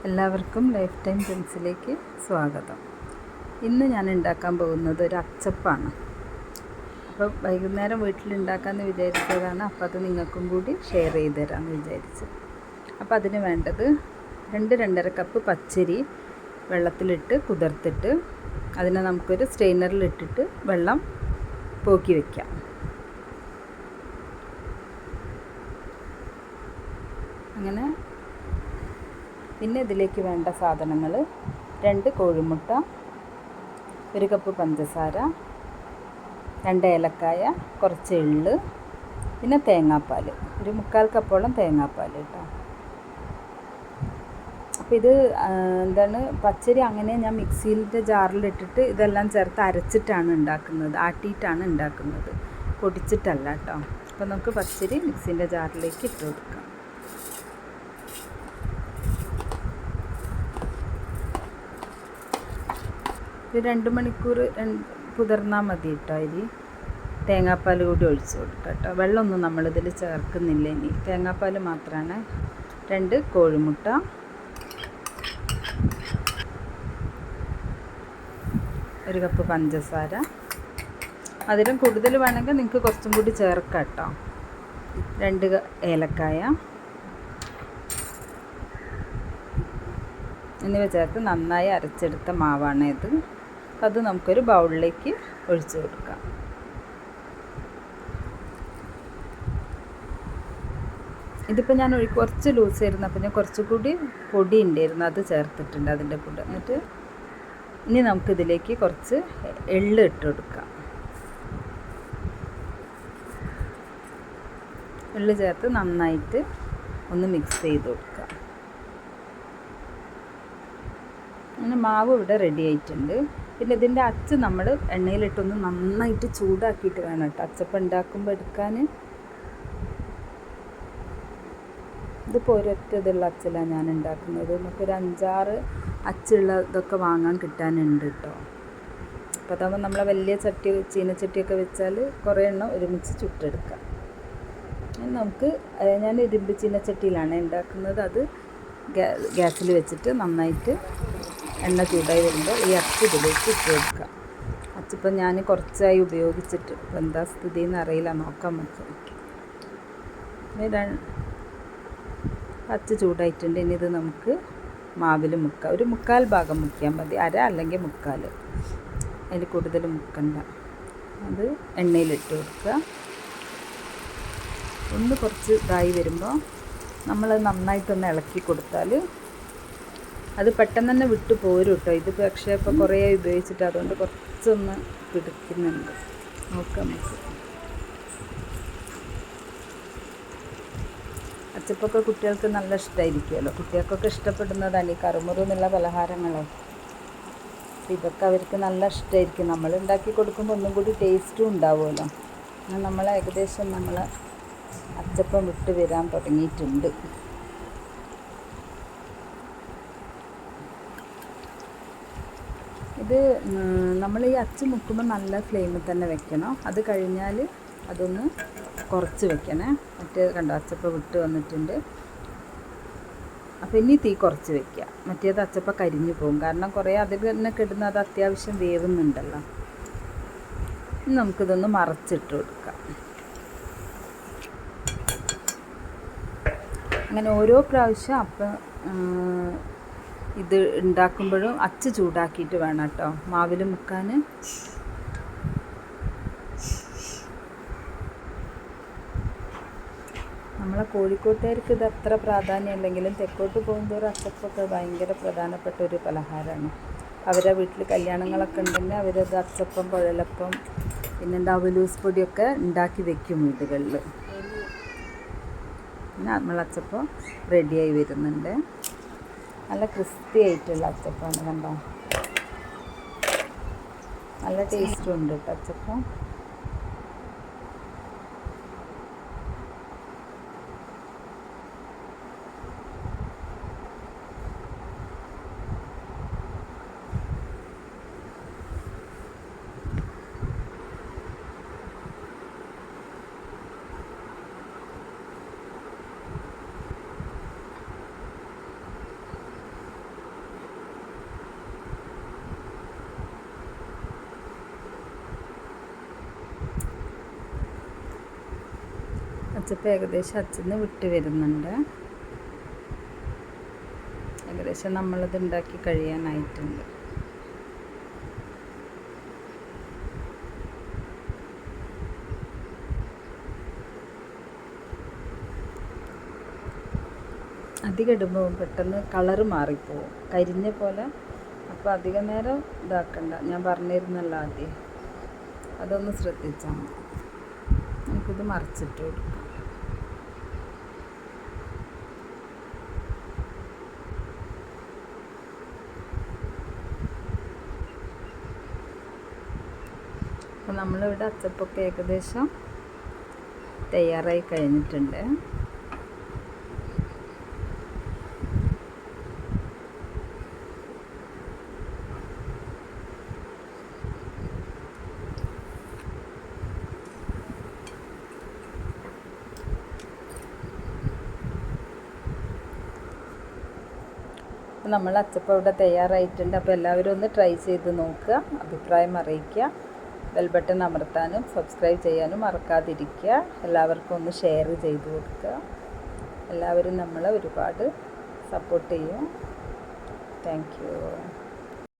എല്ലാവർക്കും life time ടിപ്സിലേക്ക് സ്വാഗതം. ഇന്ന് ഞാൻ ഉണ്ടാക്കാൻ പോകുന്നത് ഒരു അച്ചപ്പാണ്. അപ്പോൾ വൈകുന്നേരം വീട്ടിലുണ്ടാക്കാമെന്ന് വിചാരിച്ചതാണ്. അപ്പോൾ അത് നിങ്ങൾക്കും കൂടി ഷെയർ ചെയ്ത് തരാമെന്ന് വിചാരിച്ചു. അപ്പോൾ അതിന് വേണ്ടത് 2-2.5 കപ്പ് പച്ചരി വെള്ളത്തിലിട്ട് കുതിർത്തിട്ട് അതിനെ നമുക്കൊരു സ്ട്രെയിനറിലിട്ടിട്ട് വെള്ളം പോക്കി വയ്ക്കാം. അങ്ങനെ പിന്നെ ഇതിലേക്ക് വേണ്ട സാധനങ്ങൾ 2 കോഴിമുട്ട, 1 കപ്പ് പഞ്ചസാര, 2 ഏലക്കായ, കുറച്ച് എള്ള്, പിന്നെ തേങ്ങാപ്പാൽ, ഒരു 1/4 കപ്പോളം തേങ്ങാപ്പാൽ കേട്ടോ. അപ്പോൾ ഇത് പച്ചരി അങ്ങനെ ഞാൻ മിക്സിയിലെ ജാറിലിട്ടിട്ട് ഇതെല്ലാം ചേർത്ത് അരച്ചിട്ടാണ് ഉണ്ടാക്കുന്നത്, ആട്ടിയിട്ടാണ് ഉണ്ടാക്കുന്നത്, പൊടിച്ചിട്ടല്ല കേട്ടോ. അപ്പോൾ നമുക്ക് പച്ചരി മിക്സിൻ്റെ ജാറിലേക്ക് ഇട്ട് കൊടുക്കാം. ഒരു 2 മണിക്കൂർ കുതിർന്നാൽ മതി കേട്ടോ അരി. തേങ്ങാപ്പാൽ കൂടി ഒഴിച്ച് കൊടുക്കാം കേട്ടോ. വെള്ളമൊന്നും നമ്മളിതിൽ ചേർക്കുന്നില്ല. ഇനി തേങ്ങാപ്പാൽ മാത്രമാണ്. 2 കോഴിമുട്ട, 1 കപ്പ് പഞ്ചസാര. അതിലും കൂടുതൽ വേണമെങ്കിൽ നിങ്ങൾക്ക് കുറച്ചും കൂടി ചേർക്കാം കേട്ടോ. 2 ഏലക്കായ എന്നിവ ചേർത്ത് നന്നായി അരച്ചെടുത്ത മാവാണ് ഇത്. അത് നമുക്കൊരു ബൗളിലേക്ക് ഒഴിച്ച് കൊടുക്കാം. ഇതിപ്പോൾ ഞാൻ കുറച്ച് ലൂസ് ആയിരുന്നു, അപ്പോൾ ഞാൻ കുറച്ചുകൂടി പൊടി ഉണ്ടായിരുന്നു, അത് ചേർത്തിട്ടുണ്ട് അതിൻ്റെ കൂടെ. എന്നിട്ട് ഇനി നമുക്കിതിലേക്ക് കുറച്ച് എള്ള് ഇട്ട് കൊടുക്കാം. എള്ള് ചേർത്ത് നന്നായിട്ട് ഒന്ന് മിക്സ് ചെയ്ത് കൊടുക്കാം. അങ്ങനെ മാവ് ഇവിടെ റെഡി ആയിട്ടുണ്ട്. പിന്നെ ഇതിൻ്റെ അച്ച് നമ്മൾ എണ്ണയിലിട്ടൊന്ന് നന്നായിട്ട് ചൂടാക്കിയിട്ട് വേണം കേട്ടോ അച്ചപ്പം ഉണ്ടാക്കുമ്പോൾ എടുക്കാൻ. ഇതിപ്പോൾ ഒരൊറ്റ ഇതുള്ള അച്ചിലാണ് ഞാൻ ഉണ്ടാക്കുന്നത്. നമുക്കൊരു 5-6 അച്ചുള്ള ഇതൊക്കെ വാങ്ങാൻ കിട്ടാനുണ്ട് കേട്ടോ. അപ്പോൾ അതാകുമ്പോൾ നമ്മളെ വലിയ ചീനച്ചട്ടിയൊക്കെ വെച്ചാൽ കുറേ എണ്ണം ഒരുമിച്ച് ചുട്ടെടുക്കാം. നമുക്ക് ഞാൻ ഇരുമ്പ് ചീനച്ചട്ടിയിലാണ് ഉണ്ടാക്കുന്നത്. അത് ഗ്യാസിൽ വെച്ചിട്ട് നന്നായിട്ട് എണ്ണ ചൂടായി വരുമ്പോൾ ഈ അച്ച് ഇതിലേക്ക് ഇട്ട് കൊടുക്കാം. അച്ചിപ്പം ഞാൻ കുറച്ചായി ഉപയോഗിച്ചിട്ട് ഇപ്പോൾ എന്താ സ്ഥിതി എന്ന് അറിയില്ല, നോക്കാം നമുക്ക്. അച്ച് ചൂടായിട്ടുണ്ട്. ഇനി ഇത് നമുക്ക് മാവിൽ മുക്കാം. ഒരു 1/4 ഭാഗം മുക്കിയാൽ മതി, അര അല്ലെങ്കിൽ 1/4, അതിൽ കൂടുതൽ മുക്കണ്ട. അത് എണ്ണയിലിട്ട് കൊടുക്കുക. ഒന്ന് കുറച്ച് ഇതായി വരുമ്പോൾ നമ്മൾ നന്നായിട്ടൊന്ന് ഇളക്കി കൊടുത്താൽ അത് പെട്ടെന്ന് തന്നെ വിട്ടു പോരും കേട്ടോ. ഇത് പക്ഷേ ഇപ്പോൾ കുറേ ഉപയോഗിച്ചിട്ട് അതുകൊണ്ട് കുറച്ചൊന്ന് പിടിക്കുന്നുണ്ട്. നോക്കാം നമുക്ക്. അച്ചപ്പൊക്കെ കുട്ടികൾക്ക് നല്ല ഇഷ്ടമായിരിക്കുമല്ലോ. കുട്ടികൾക്കൊക്കെ ഇഷ്ടപ്പെടുന്നതാണ് ഈ കറുമുറു എന്നുള്ള പലഹാരങ്ങളെ. ഇതൊക്കെ അവർക്ക് നല്ല ഇഷ്ടമായിരിക്കും. നമ്മൾ ഉണ്ടാക്കി കൊടുക്കുമ്പോൾ ഒന്നും കൂടി ടേസ്റ്റും ഉണ്ടാവുമല്ലോ. നമ്മൾ ഏകദേശം അച്ചപ്പം വിട്ട് വരാൻ തുടങ്ങിയിട്ടുണ്ട്. ഇത് നമ്മൾ ഈ അച്ച് മുക്കുമ്പോൾ നല്ല ഫ്ലെയിമിൽ തന്നെ വെക്കണം. അത് കഴിഞ്ഞാൽ അതൊന്ന് കുറച്ച് വെക്കണേ. കണ്ടോ അച്ചപ്പം വിട്ട് വന്നിട്ടുണ്ട്. അപ്പോൾ ഇനി തീ കുറച്ച് വെക്കുക. മറ്റേത് അച്ചപ്പം കരിഞ്ഞു പോകും. കാരണം കുറേ അതിൽ തന്നെ കിടുന്ന അത് അത്യാവശ്യം വേവുന്നുണ്ടല്ലോ. ഇനി നമുക്കിതൊന്ന് മറച്ചിട്ട് കൊടുക്കാം. അങ്ങനെ ഓരോ പ്രാവശ്യം അപ്പം ഇത് ഉണ്ടാക്കുമ്പോഴും അച്ച് ചൂടാക്കിയിട്ട് വേണം കേട്ടോ മാവിൽ മുക്കാൻ. നമ്മളെ കോഴിക്കോട്ടുകാർക്ക് ഇത് അത്ര പ്രാധാന്യമില്ലെങ്കിലും തെക്കോട്ട് പോകുന്നതോറും അച്ചപ്പൊക്കെ ഭയങ്കര പ്രധാനപ്പെട്ട ഒരു പലഹാരമാണ്. അവരുടെ വീട്ടിൽ കല്യാണങ്ങളൊക്കെ ഉണ്ടെങ്കിൽ അവരത് അച്ചപ്പം, കുഴലപ്പം, പിന്നെന്താ അവലൂസ് പൊടിയൊക്കെ ഉണ്ടാക്കി വെക്കും വീടുകളിൽ. പിന്നെ നമ്മൾ അച്ചപ്പം റെഡിയായി വരുന്നുണ്ട്. നല്ല ക്രിസ്പി ആയിട്ടുള്ള അച്ചപ്പമാണ്. കണ്ടോ, നല്ല ടേസ്റ്റും ഉണ്ട് കേട്ടോ അച്ചപ്പം. അച്ചപ്പം ഏകദേശം അച്ചിന്ന് വിട്ട് വരുന്നുണ്ട്. ഏകദേശം നമ്മളത് ഉണ്ടാക്കി കഴിയാനായിട്ടുണ്ട്. അധികം ഇടുമ്പോൾ പെട്ടെന്ന് കളറ് മാറിപ്പോവും, കരിഞ്ഞ പോലെ. അപ്പോൾ അധികം നേരം ഇതാക്കണ്ട, ഞാൻ പറഞ്ഞിരുന്നല്ലോ ആദ്യം. അതൊന്ന് ശ്രദ്ധിച്ചാൽ മതി. നമുക്കിത് മറിച്ചിട്ട് കൊടുക്കാം. അപ്പോൾ നമ്മളിവിടെ അച്ചപ്പൊക്കെ ഏകദേശം തയ്യാറായി കഴിഞ്ഞിട്ടുണ്ട്. നമ്മൾ അച്ചപ്പം ഇവിടെ തയ്യാറായിട്ടുണ്ട്. അപ്പോൾ എല്ലാവരും ഒന്ന് ട്രൈ ചെയ്ത് നോക്കുക, അഭിപ്രായം അറിയിക്കുക. ബെൽ ബട്ടൺ അമർത്താനും സബ്സ്ക്രൈബ് ചെയ്യാനും മറക്കാതിരിക്കുക. എല്ലാവർക്കും ഒന്ന് ഷെയർ ചെയ്ത് കൊടുക്കുക. എല്ലാവരും നമ്മളെ ഒരുപാട് സപ്പോർട്ട് ചെയ്യും. Thank you.